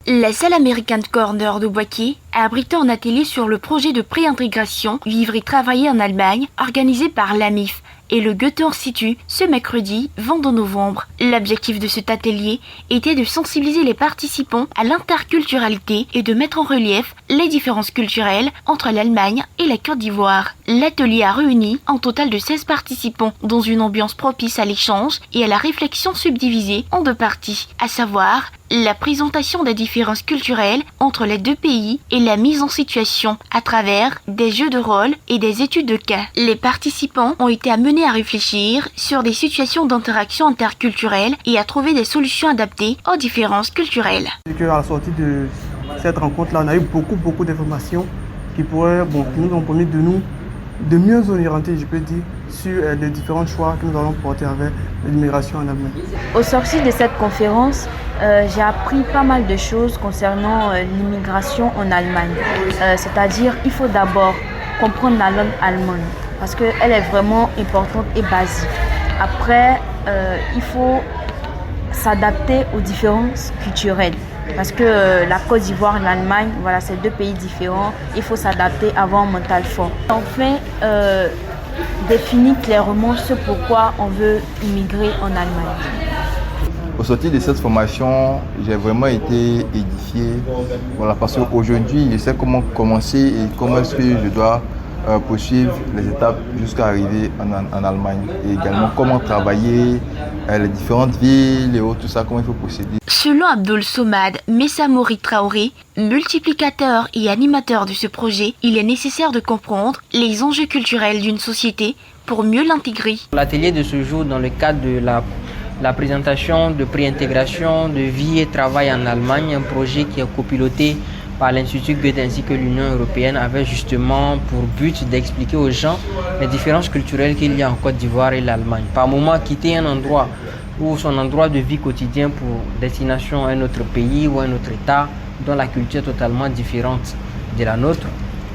La salle American Corner de Boaké a abrité un atelier sur le projet de préintégration Vivre et travailler en Allemagne organisé par l'AMIF et le Goethe-Institut ce mercredi 22 novembre. L'objectif de cet atelier était de sensibiliser les participants à l'interculturalité et de mettre en relief les différences culturelles entre l'Allemagne et la Côte d'Ivoire. L'atelier a réuni un total de 16 participants dans une ambiance propice à l'échange et à la réflexion subdivisée en deux parties, à savoir la présentation des différences culturelles entre les deux pays et la mise en situation à travers des jeux de rôle et des études de cas. Les participants ont été amenés à réfléchir sur des situations d'interaction interculturelle et à trouver des solutions adaptées aux différences culturelles. À la sortie de cette rencontre-là, on a eu beaucoup d'informations qui nous ont permis de mieux orienter, je peux dire, sur les différents choix que nous allons porter avec l'immigration en Allemagne. Au sortir de cette conférence, j'ai appris pas mal de choses concernant l'immigration en Allemagne. C'est-à-dire, il faut d'abord comprendre la langue allemande parce qu'elle est vraiment importante et basique. Après, il faut s'adapter aux différences culturelles. Parce que la Côte d'Ivoire et l'Allemagne, voilà, c'est deux pays différents. Il faut s'adapter, avoir un mental fort. Enfin, définir clairement ce pourquoi on veut immigrer en Allemagne. Au sortir de cette formation, j'ai vraiment été édifié. Voilà, parce qu'aujourd'hui, je sais comment commencer et comment est-ce que je dois poursuivre les étapes jusqu'à arriver en Allemagne. Et également comment travailler, les différentes villes et autres, tout ça, comment il faut procéder. Selon Abdul Somad Messamori Traoré, multiplicateur et animateur de ce projet, il est nécessaire de comprendre les enjeux culturels d'une société pour mieux l'intégrer. L'atelier de ce jour, dans le cadre de la présentation de préintégration de vie et travail en Allemagne, un projet qui est copiloté par l'Institut Goethe ainsi que l'Union européenne, avait justement pour but d'expliquer aux gens les différences culturelles qu'il y a en Côte d'Ivoire et l'Allemagne. Par moment, quitter un endroit ou son endroit de vie quotidien pour destination à un autre pays ou un autre État dont la culture est totalement différente de la nôtre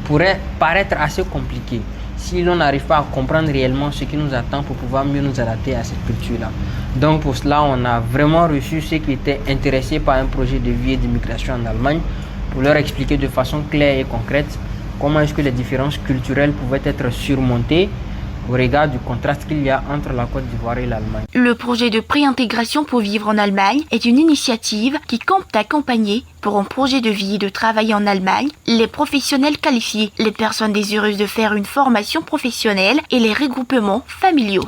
pourrait paraître assez compliqué si l'on n'arrive pas à comprendre réellement ce qui nous attend pour pouvoir mieux nous adapter à cette culture-là. Donc pour cela, on a vraiment reçu ceux qui étaient intéressés par un projet de vie et d'immigration en Allemagne pour leur expliquer de façon claire et concrète comment est-ce que les différences culturelles pouvaient être surmontées au regard du contraste qu'il y a entre la Côte d'Ivoire et l'Allemagne. Le projet de préintégration pour vivre en Allemagne est une initiative qui compte accompagner pour un projet de vie et de travail en Allemagne les professionnels qualifiés, les personnes désireuses de faire une formation professionnelle et les regroupements familiaux.